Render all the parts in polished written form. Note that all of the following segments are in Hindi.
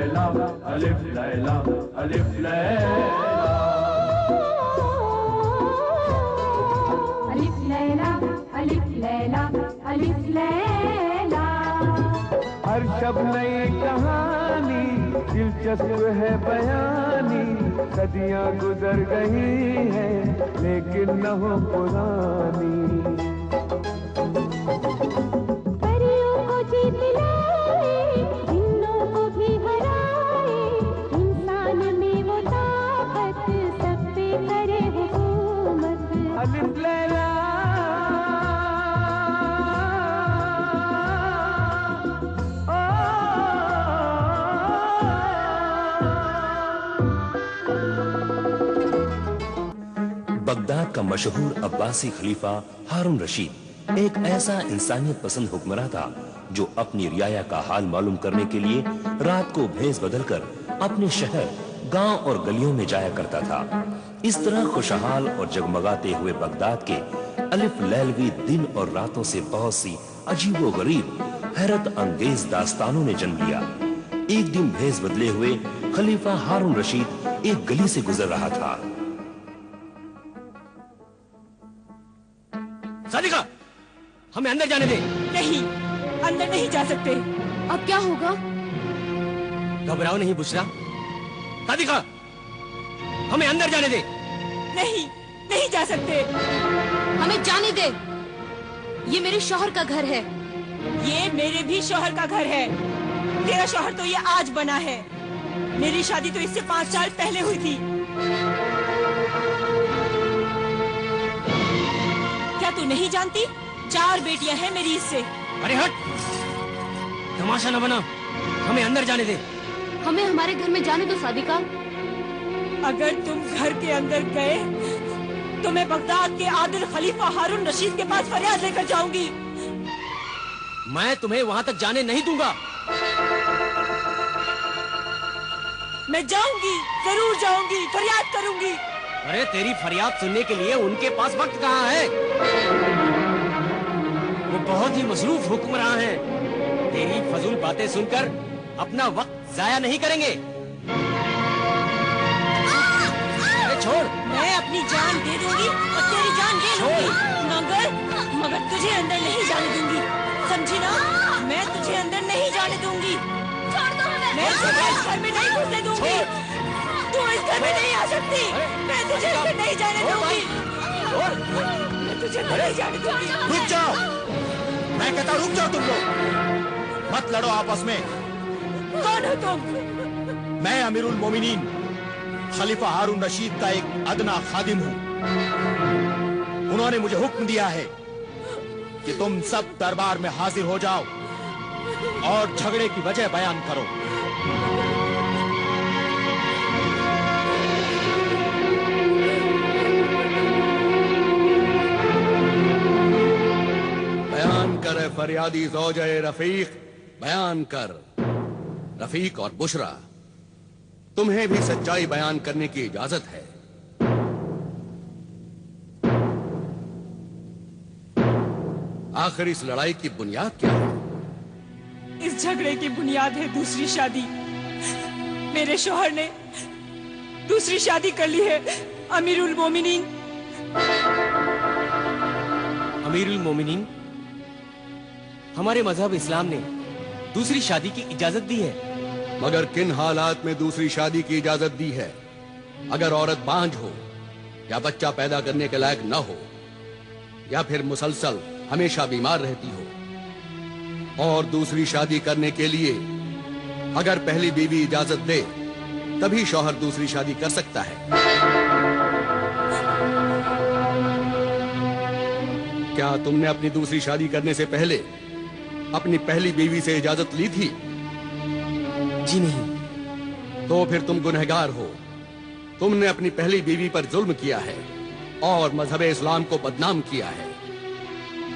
लैला अलिफ लैला अलिफ लैला अलिफ लैला अलिफ लैला अलिफ लैला। हर शब नई कहानी दिलचस्प है बयानी, सदियां गुजर गई हैं लेकिन न हो पुरानी। परियों को जीत लाए, जिन्नों को भी हराए, इंसान में वो ताकत सब पे करे हुकूमत। अलिफ लैला बगदाद का मशहूर अब्बासी खलीफा हारून रशीद एक ऐसा इंसानियत पसंद हुक्मरान था जो अपनी रियाया का हाल मालूम करने के लिए रात को भेष बदलकर अपने शहर, गांव और गलियों में जाया करता था। इस तरह खुशहाल और जगमगाते हुए बगदाद के अलिफ लैलवी दिन और रातों से बहुत सी अजीबो गरीब हैरत अंगेज दास्तानों ने जन्म लिया। एक दिन भेष बदले हुए खलीफा हारून रशीद एक गली से गुजर रहा था। सादिका, हमें अंदर जाने दे। नहीं, अंदर नहीं जा सकते। अब क्या होगा? घबराओ नहीं बुशरा। सादिका, हमें अंदर जाने दे। नहीं, नहीं जा सकते। हमें जाने दे। ये मेरे शौहर का घर है। ये मेरे भी शौहर का घर है। तेरा शौहर तो ये आज बना है। मेरी शादी तो इससे 5 साल पहले हुई थी। क्या तू नहीं जानती? 4 बेटियां हैं मेरी इससे। अरे हट, तमाशा न बना। हमें अंदर जाने दे। हमें हमारे घर में जाने दो सादिका। अगर तुम घर के अंदर गए तो मैं बगदाद के आदिल खलीफा हारून रशीद के पास फरियाद लेकर जाऊंगी। मैं तुम्हें वहां तक जाने नहीं दूंगा। मैं जाऊंगी, जरूर जाऊंगी, फरियाद करूंगी। अरे तेरी फरियाद सुनने के लिए उनके पास वक्त कहाँ है? वो बहुत ही मसरूफ हुक्मरान हैं। तेरी फजूल बातें सुनकर अपना वक्त जाया नहीं करेंगे। अरे छोड़। मैं अपनी जान दे दूंगी और तेरी जान ले लूंगी, मगर तुझे अंदर नहीं जाने दूंगी, समझी ना? मैं तुझे अंदर नहीं जाने दूंगी। मैं तुझे इस घर में नहीं घुसने दूंगी। तू इस घर में नहीं आ सकती। मैं तुझे अंदर नहीं जाने दूंगी। मैं तुझे अंदर नहीं जाने दूंगी। रुक जाओ, मैं कहता रुक जाओ तुम लोग। मत लड़ो आपस में। कौन हो तुम? मैं अमीरुल मोमिनीन खलीफा हारून रशीद का एक अदना खादिम हूँ। उन्होंने मुझे हुक्म दिया है कि तुम सब दरबार में हाजिर हो जाओ और झगड़े की वजह बयान करो। बयान कर फरियादी ज़ौजे रफीक, बयान कर। रफीक और बुशरा, तुम्हें भी सच्चाई बयान करने की इजाजत है। आखिर इस लड़ाई की बुनियाद क्या है? इस झगड़े की बुनियाद है दूसरी शादी। मेरे शौहर ने दूसरी शादी कर ली है। अमीरुल मोमिनीन। अमीरुल मोमिनीन, हमारे मजहब इस्लाम ने दूसरी शादी की इजाजत दी है। मगर किन हालात में दूसरी शादी की इजाजत दी है? अगर औरत बांझ हो या बच्चा पैदा करने के लायक न हो या फिर मुसलसल हमेशा बीमार रहती हो, और दूसरी शादी करने के लिए अगर पहली बीवी इजाजत दे तभी शौहर दूसरी शादी कर सकता है। क्या तुमने अपनी दूसरी शादी करने से पहले अपनी पहली बीवी से इजाजत ली थी? जी नहीं। तो फिर तुम गुनहगार हो। तुमने अपनी पहली बीवी पर जुल्म किया है और मजहब इस्लाम को बदनाम किया है।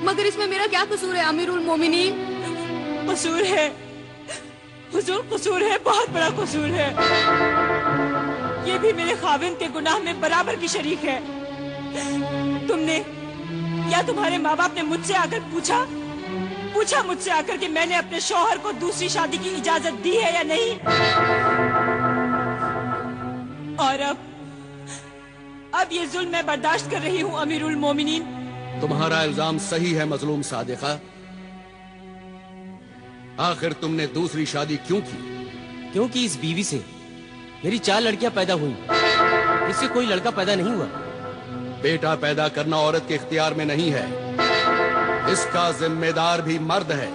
मगर इसमें मेरा क्या कसूर है अमीरुल मोमिनीन? कसूर है हुजूर, कसूर है, बहुत बड़ा कसूर है। ये भी मेरे खाविंद के गुनाह में बराबर की शरीक है। तुमने या तुम्हारे माँ बाप ने मुझसे आकर पूछा मुझसे आकर कि मैंने अपने शौहर को दूसरी शादी की इजाजत दी है या नहीं? और अब ये जुल्म मैं बर्दाश्त कर रही हूँ अमीरुल मोमिनीन। तुम्हारा इल्जाम सही है मजलूम सादिका। आखिर तुमने दूसरी शादी क्यों की? क्योंकि इस बीवी से मेरी 4 लड़कियां पैदा हुई, इससे कोई लड़का पैदा नहीं हुआ। बेटा पैदा करना औरत के इख्तियार में नहीं है, इसका जिम्मेदार भी मर्द है।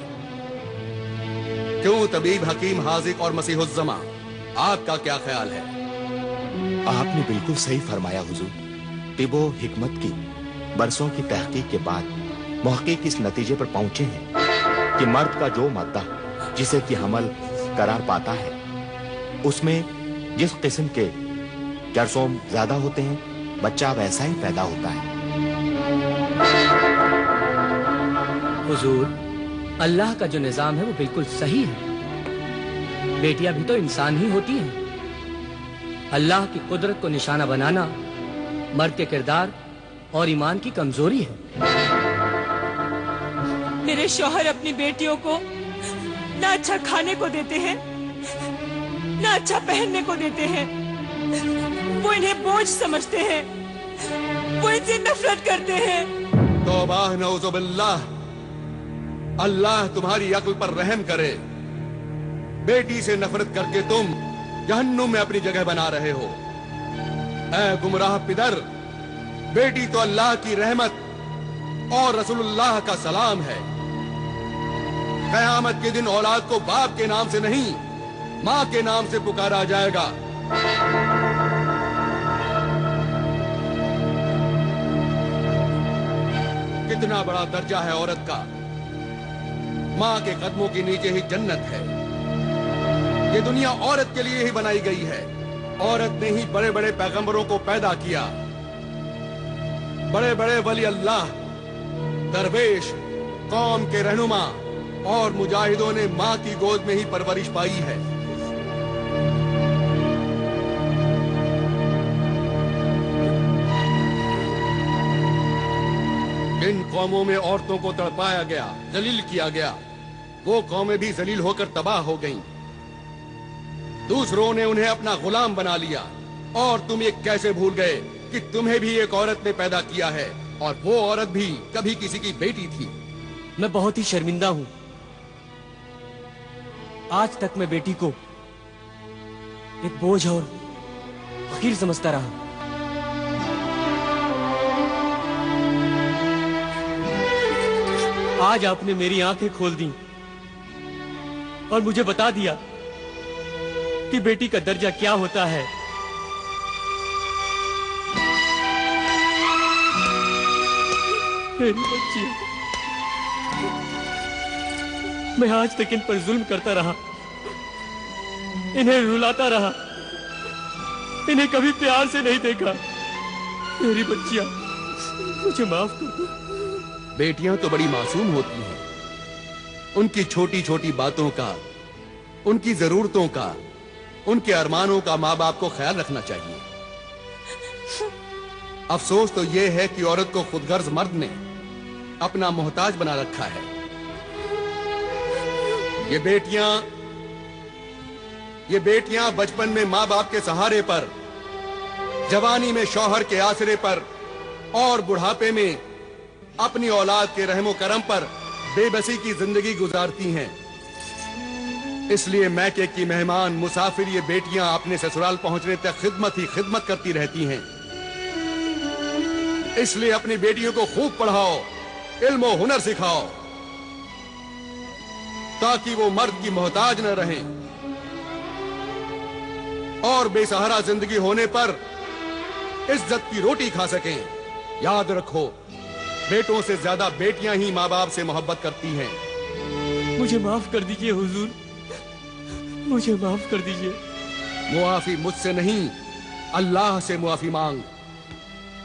क्यों तबीब हकीम हाजिक और मसीहुज्जमा, आपका क्या ख्याल है? आपने बिल्कुल सही फरमाया हुजूर। तिबो हिकमत की बरसों की तहकीक के बाद मुहक्किक इस नतीजे पर पहुंचे हैं कि मर्द का जो मादा जिसे कि हमल करार पाता है, उसमें जिस किस्म के जरसोम ज्यादा होते हैं, बच्चा वैसा ही पैदा होता है। हुजूर, अल्लाह का जो निजाम है वो बिल्कुल सही है। बेटियां भी तो इंसान ही होती हैं। अल्लाह की कुदरत को निशाना बनाना मर्द के किरदार और ईमान की कमजोरी है। मेरे शौहर अपनी बेटियों को ना अच्छा खाने को देते हैं, ना अच्छा पहनने को देते हैं। वो इन्हें बोझ समझते हैं, वो इनसे नफरत करते हैं। तौबाह नऊजुबिल्लाह, अल्लाह तुम्हारी अक्ल पर रहम करे। बेटी से नफरत करके तुम जहन्नुम में अपनी जगह बना रहे हो। ऐ गुमराह पिदर, बेटी तो अल्लाह की रहमत और रसूलुल्लाह का सलाम है। क़यामत के दिन औलाद को बाप के नाम से नहीं, माँ के नाम से पुकारा जाएगा। कितना बड़ा दर्जा है औरत का। माँ के कदमों के नीचे ही जन्नत है। ये दुनिया औरत के लिए ही बनाई गई है। औरत ने ही बड़े बड़े पैगंबरों को पैदा किया। बड़े बड़े वली अल्लाह, दरवेश, कौम के रहनुमा और मुजाहिदों ने माँ की गोद में ही परवरिश पाई है। जिन कौमों में औरतों को तड़पाया गया, जलील किया गया, वो कौमें भी जलील होकर तबाह हो गईं। दूसरों ने उन्हें अपना गुलाम बना लिया। और तुम ये कैसे भूल गए कि तुम्हें भी एक औरत ने पैदा किया है, और वो औरत भी कभी किसी की बेटी थी। मैं बहुत ही शर्मिंदा हूं। आज तक मैं बेटी को एक बोझ और फकीर समझता रहा। आज आपने मेरी आंखें खोल दी और मुझे बता दिया कि बेटी का दर्जा क्या होता है। मेरी बच्ची, मैं आज तक इन पर जुल्म करता रहा, इन्हें रुलाता रहा, इन्हें कभी प्यार से नहीं देखा। मेरी बच्चियां, मुझे माफ कर दो। बेटियां तो बड़ी मासूम होती हैं। उनकी छोटी छोटी बातों का, उनकी जरूरतों का, उनके अरमानों का माँ बाप को ख्याल रखना चाहिए। अफसोस तो यह है कि औरत को खुदगर्ज मर्द ने अपना मोहताज बना रखा है। ये बेटियां बचपन में माँ बाप के सहारे पर, जवानी में शौहर के आसरे पर और बुढ़ापे में अपनी औलाद के रहमो करम पर बेबसी की जिंदगी गुजारती हैं। इसलिए मैके की मेहमान मुसाफिर ये बेटियां अपने ससुराल पहुंचने तक खिदमत ही खिदमत करती रहती हैं। इसलिए अपनी बेटियों को खूब पढ़ाओ, इल्म और हुनर सिखाओ, ताकि वो मर्द की मोहताज न रहें और बेसहारा जिंदगी होने पर इज्जत की रोटी खा सकें। याद रखो, बेटों से ज्यादा बेटियां ही माँ बाप से मोहब्बत करती हैं। मुझे माफ कर दीजिए हुजूर, मुझे माफ कर दीजिए। मुआफी मुझसे नहीं, अल्लाह से मुआफी मांग।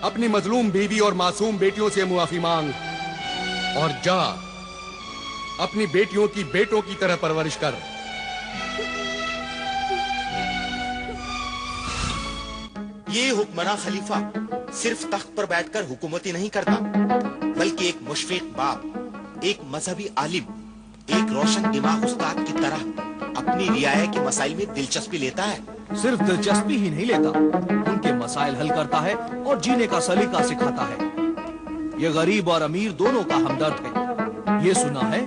अपनी मजलूम बीवी और मासूम बेटियों से मुआफी मांग और जा अपनी बेटियों की बेटों की तरह परवरिश कर। ये हुक्मरां खलीफा सिर्फ तख्त पर बैठकर हुकूमती नहीं करता, बल्कि एक मुशफिक बाप, एक मजहबी आलिम एक रोशन दिमाग उस्ताद की तरह अपनी रियाया के मसाइल में दिलचस्पी लेता है। सिर्फ दिलचस्पी ही नहीं लेता, उनके मसाइल हल करता है और जीने का सलीका सिखाता है। ये गरीब और अमीर दोनों का हमदर्द है। ये सुना है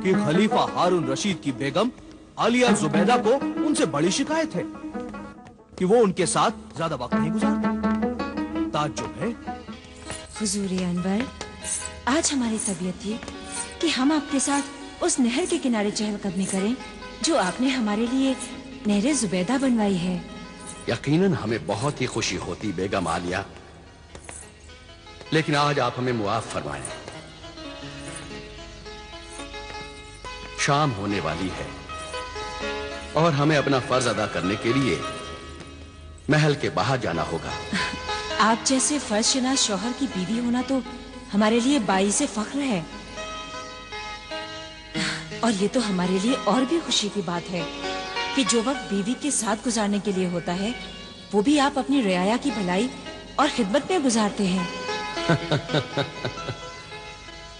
कि खलीफा हारून रशीद की बेगम आलिया जुबैदा को उनसे बड़ी शिकायत है कि वो उनके साथ ज्यादा वक्त नहीं गुजारती। ताज्जुब है। हुजूर अनवर, आज हमारी तबीयत थी कि हम आपके साथ उस नहर के किनारे चहलकदमी करें जो आपने हमारे लिए नहर जुबैदा बनवाई है। यकीनन हमें बहुत ही खुशी होती बेगम आलिया, लेकिन आज आप हमें मुआफ फरमाएं। शाम होने वाली है और हमें अपना फर्ज अदा करने के लिए महल के बाहर जाना होगा। आप जैसे फर्जशनास शौहर की बीवी होना तो हमारे लिए बाइसे फख्र है, और ये तो हमारे लिए और भी खुशी की बात है कि जो वक्त बीवी के साथ गुजारने के लिए होता है वो भी आप अपनी रियाया की भलाई और खिदमत में गुजारते हैं।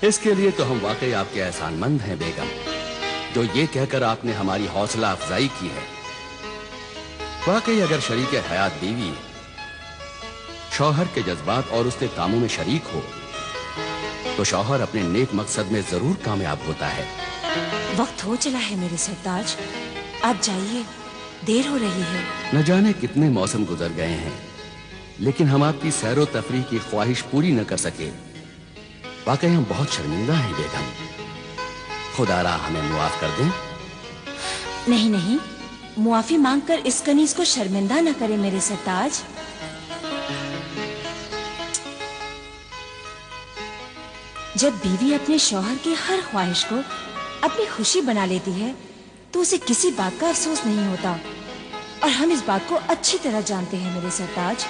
इसके लिए तो हम वाकई आपके एहसानमंद हैं बेगम, जो ये कहकर आपने हमारी हौसला अफजाई की है। वाकई अगर शरीक हयात बीवी शौहर के जज्बात और उसके कामों में शरीक हो तो शौहर अपने नेक मकसद में जरूर कामयाब होता है। वक्त हो चला है मेरे सरताज, आप जाइए, देर हो रही है। न जाने कितने मौसम गुजर गए हैं, लेकिन हम आपकी सैरो तफरीह की ख्वाहिश पूरी न कर सके। वाकई हम बहुत शर्मिंदा हैं बेगम, खुदारा हमें मुआफ कर दें। नहीं नहीं, मुआफी मांगकर इस कनीज को शर्मिंदा न करें मेरे सरताज। जब बीवी अपने शौहर की हर ख्वाहिश को अपनी खुशी बना लेती है तो उसे किसी बात का अफसोस नहीं होता, और हम इस बात को अच्छी तरह जानते हैं मेरे सरताज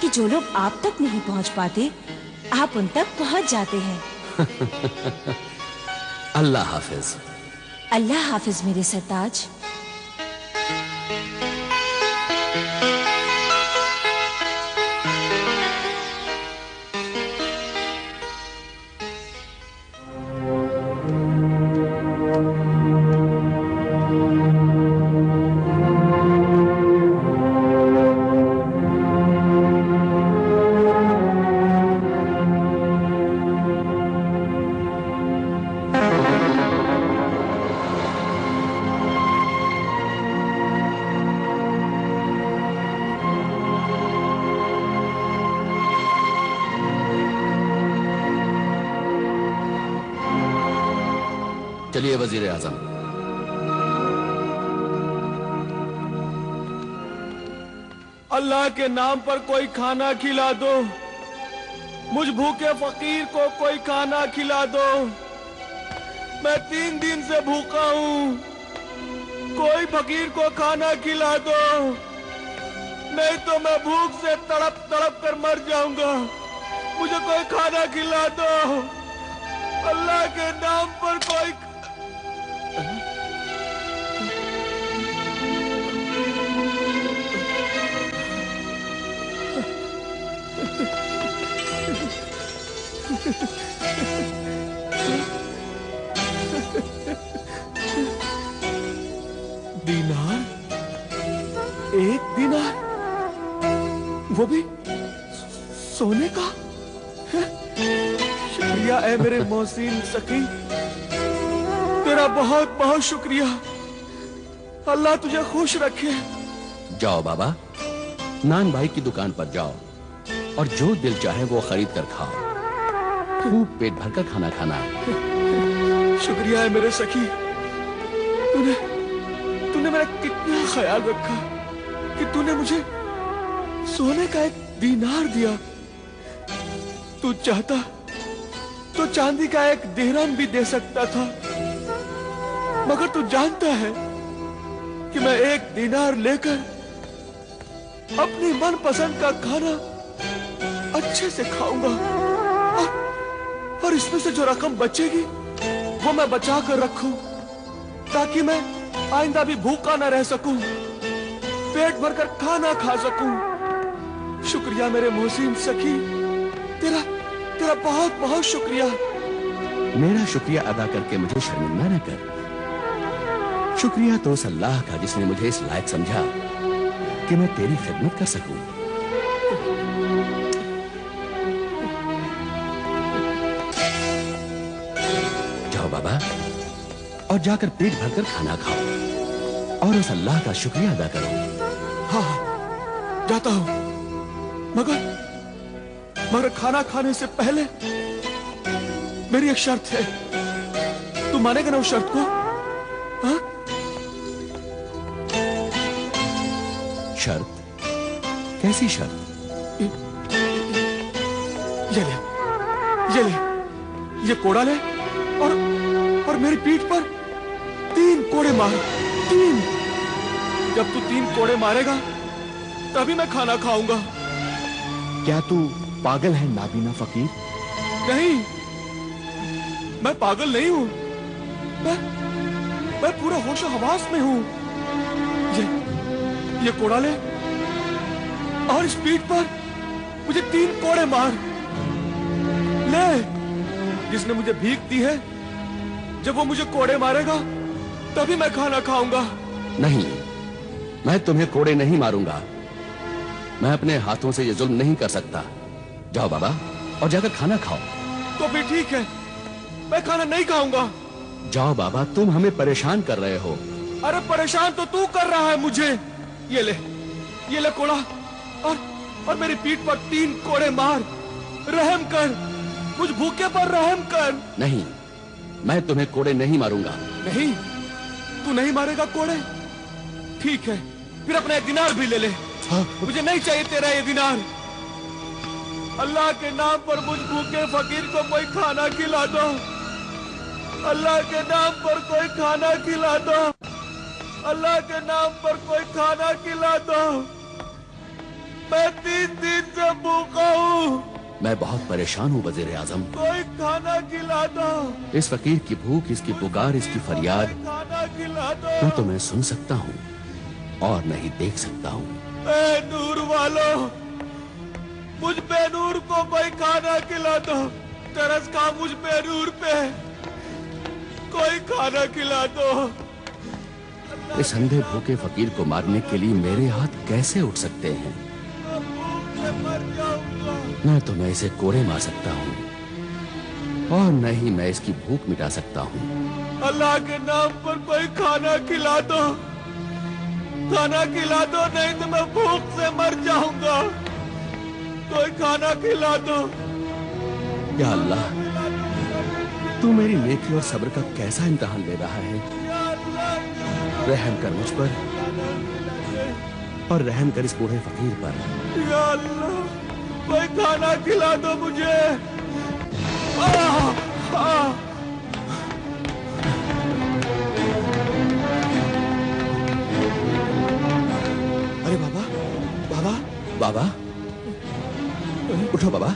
कि जो लोग आप तक नहीं पहुंच पाते आप उन तक पहुंच जाते हैं। अल्लाह हाफिज। अल्लाह हाफिज मेरे सरताज। चलिए वजीर आजम। अल्लाह के नाम पर कोई खाना खिला दो, मुझ भूखे फकीर को कोई खाना खिला दो। मैं 3 दिन से भूखा हूँ, कोई फकीर को खाना खिला दो, नहीं तो मैं भूख से तड़प तड़प कर मर जाऊंगा। मुझे कोई खाना खिला दो, अल्लाह के नाम पर कोई। दीनार, 1 दीनार, वो भी सोने का? शुक्रिया ऐ मेरे मोहसिन सखी, तेरा बहुत बहुत शुक्रिया। अल्लाह तुझे खुश रखे। जाओ बाबा, नान भाई की दुकान पर जाओ और जो दिल चाहे वो खरीद कर खाओ। खूब पेट भर कर खाना खाना। शुक्रिया है मेरे सखी, तूने मेरा कितना ख्याल रखा कि तूने मुझे सोने का 1 दीनार दिया। तू चाहता तो चांदी का 1 दिरहम भी दे सकता था, मगर तू जानता है कि मैं 1 दीनार लेकर अपनी मनपसंद का खाना अच्छे से खाऊंगा, और इसमें से जो रकम बचेगी वो मैं बचा कर रखूं ताकि मैं आइंदा भी भूखा न रह सकूं, पेट भरकर खाना खा सकूं। शुक्रिया मेरे मोहसिन सखी, तेरा बहुत बहुत शुक्रिया। मेरा शुक्रिया अदा करके मुझे शर्मिंदा न कर। शुक्रिया तो उस अल्लाह का जिसने मुझे इस लायक समझा कि मैं तेरी खिदमत कर सकूं। जाओ बाबा, और जाकर पेट भरकर खाना खाओ और उस अल्लाह का शुक्रिया अदा करो। हाँ, जाता हूं, मगर खाना खाने से पहले मेरी एक शर्त है। तू मानेगा ना उस शर्त को? हाँ? शर्त? कैसी शर्त? ये कोड़ा ले और मेरी पीठ पर 3 कोड़े मार। 3। जब तू 3 कोड़े मारेगा तभी मैं खाना खाऊंगा। क्या तू पागल है नाबीना फकीर? नहीं, मैं पागल नहीं हूं। मैं पूरे होश हवास में हूं। ये कोड़ा ले और इस पीठ पर मुझे 3 कोड़े मार। ले, जिसने मुझे भीख दी है, जब वो मुझे कोड़े मारेगा तभी मैं खाना खाऊंगा। नहीं, मैं तुम्हें कोड़े नहीं मारूंगा। मैं अपने हाथों से ये जुल्म नहीं कर सकता। जाओ बाबा, और जाकर खाना खाओ। तो भी ठीक है, मैं खाना नहीं खाऊंगा। जाओ बाबा, तुम हमें परेशान कर रहे हो। अरे परेशान तो तू कर रहा है मुझे। ये ले कोड़ा और मेरी पीठ पर 3 कोड़े मार। रहम कर, मुझ भूखे पर रहम कर। नहीं, मैं तुम्हें कोड़े नहीं मारूंगा। नहीं, तू नहीं मारेगा कोड़े? ठीक है, फिर अपना 1 दिनार भी ले ले। मुझे नहीं चाहिए तेरा ये दिनार। अल्लाह के नाम पर मुझ भूखे फकीर को कोई खाना खिला दो। अल्लाह के नाम पर कोई खाना खिला दो। अल्लाह के नाम पर कोई खाना खिला दो। मैं 3 दिन से भूखा हूँ। मैं बहुत परेशान हूँ वज़ीर आज़म। कोई खाना खिला दो। इस फकीर की भूख, इसकी पुकार, इसकी फरियाद खाना खिला दो। मैं तुम्हें सुन सकता हूँ और नहीं देख सकता हूँ। नूर वालों, मुझ बेनूर को कोई खाना खिला दो। तरस खा मुझ बेनूर पे, कोई खाना खिला दो। इस अंधे भूखे फकीर को मारने के लिए मेरे हाथ कैसे उठ सकते हैं? मर जाऊंगा। न तो मैं इसे कोड़े मार सकता हूँ और न ही मैं इसकी भूख मिटा सकता हूँ। अल्लाह के नाम पर कोई खाना खिला दो। खाना खिला दो, नहीं तो मैं भूख से मर जाऊंगा। कोई खाना खिला दो। या अल्लाह, तू मेरी नेकी और सब्र का कैसा इम्तिहान ले रहा है। रहम कर मुझ पर और रहम कर इस बूढ़े फकीर पर। या अल्लाह, कोई खाना खिला दो मुझे। अरे बाबा, बाबा, बाबा, उठो बाबा।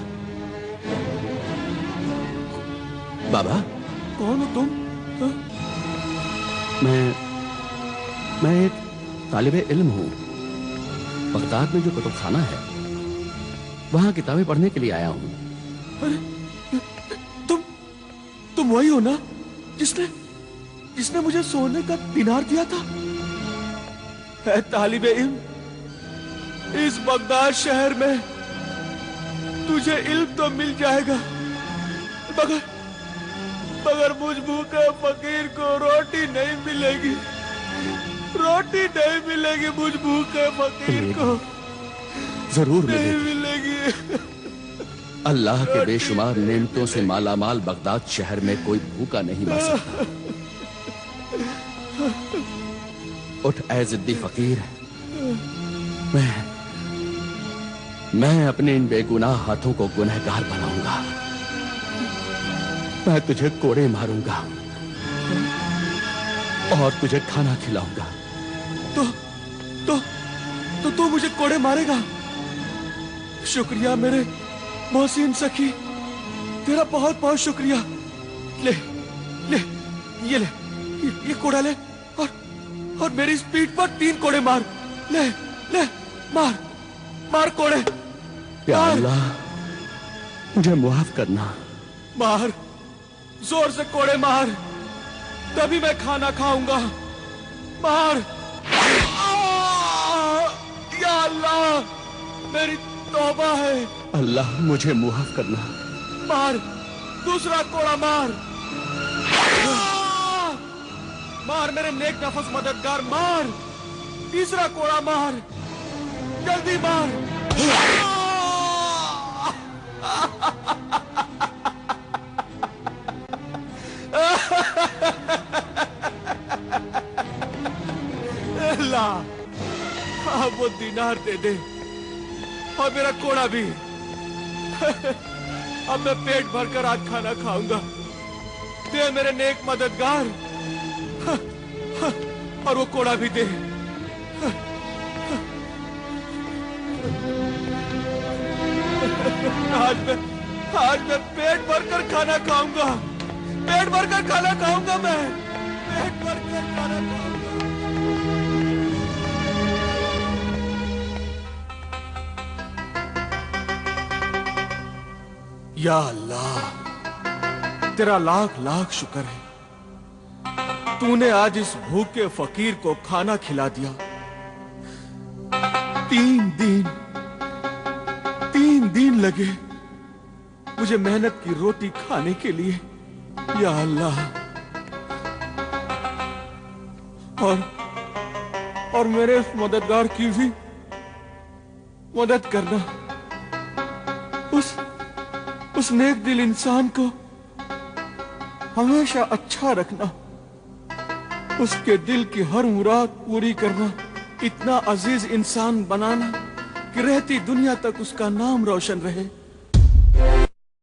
बाबा, कौन हो तुम? मैं एक तालिबे इल्म हूँ। बगदाद में जो कुतुबखाना है, वहां किताबें पढ़ने के लिए आया हूँ। अरे तुम वही हो ना जिसने मुझे सोने का दिनार दिया था? है तालिबे इल्म, इस बगदाद शहर में तुझे इल्म तो मिल जाएगा, मगर मुझ भूखे फकीर को रोटी नहीं मिलेगी। रोटी नहीं मिलेगी मुझ भूखे फकीर को। जरूर नहीं मिलेगी। अल्लाह के बेशुमार नेमतों से मालामाल बगदाद शहर में कोई भूखा नहीं मर सकता। उठ ऐ जिद्दी फकीर, मैं अपने इन बेगुनाह हाथों को गुनहगार बनाऊंगा। मैं तुझे कोड़े मारूंगा और तुझे खाना खिलाऊंगा। तो तू मुझे कोड़े मारेगा? शुक्रिया मेरे मोहसिन सखी, तेरा बहुत बहुत शुक्रिया। ये कोड़ा ले और मेरी इस पीठ पर 3 कोड़े मार। ले मार कोड़े। या अल्लाह, मुझे मुआफ करना। मार, जोर से कोड़े मार, तभी मैं खाना खाऊंगा। मार। या अल्लाह, मेरी तौबा है। अल्लाह मुझे मुआफ करना। मार, दूसरा कोड़ा मार। मार मेरे नेक नफस मददगार, मार। तीसरा कोड़ा मार, जल्दी मार। अल्लाह, अब वो दीनार दे दे और मेरा कोड़ा भी। अब मैं पेट भरकर आज खाना खाऊंगा। दे मेरे नेक मददगार, और वो कोड़ा भी दे। आज मैं पेट भरकर खाना खाऊंगा। पेट भरकर खाना खाऊंगा मैं। पेट भरकर खाना खाऊंगा। या अल्लाह, तेरा लाख लाख शुक्र है, तूने आज इस भूखे फकीर को खाना खिला दिया। 3 दिन लगे मुझे मेहनत की रोटी खाने के लिए। या अल्लाह, और मेरे इस मददगार की भी मदद करना। उस नेक दिल इंसान को हमेशा अच्छा रखना, उसके दिल की हर मुराद पूरी करना, इतना अजीज इंसान बनाना कि रहती दुनिया तक उसका नाम रोशन रहे।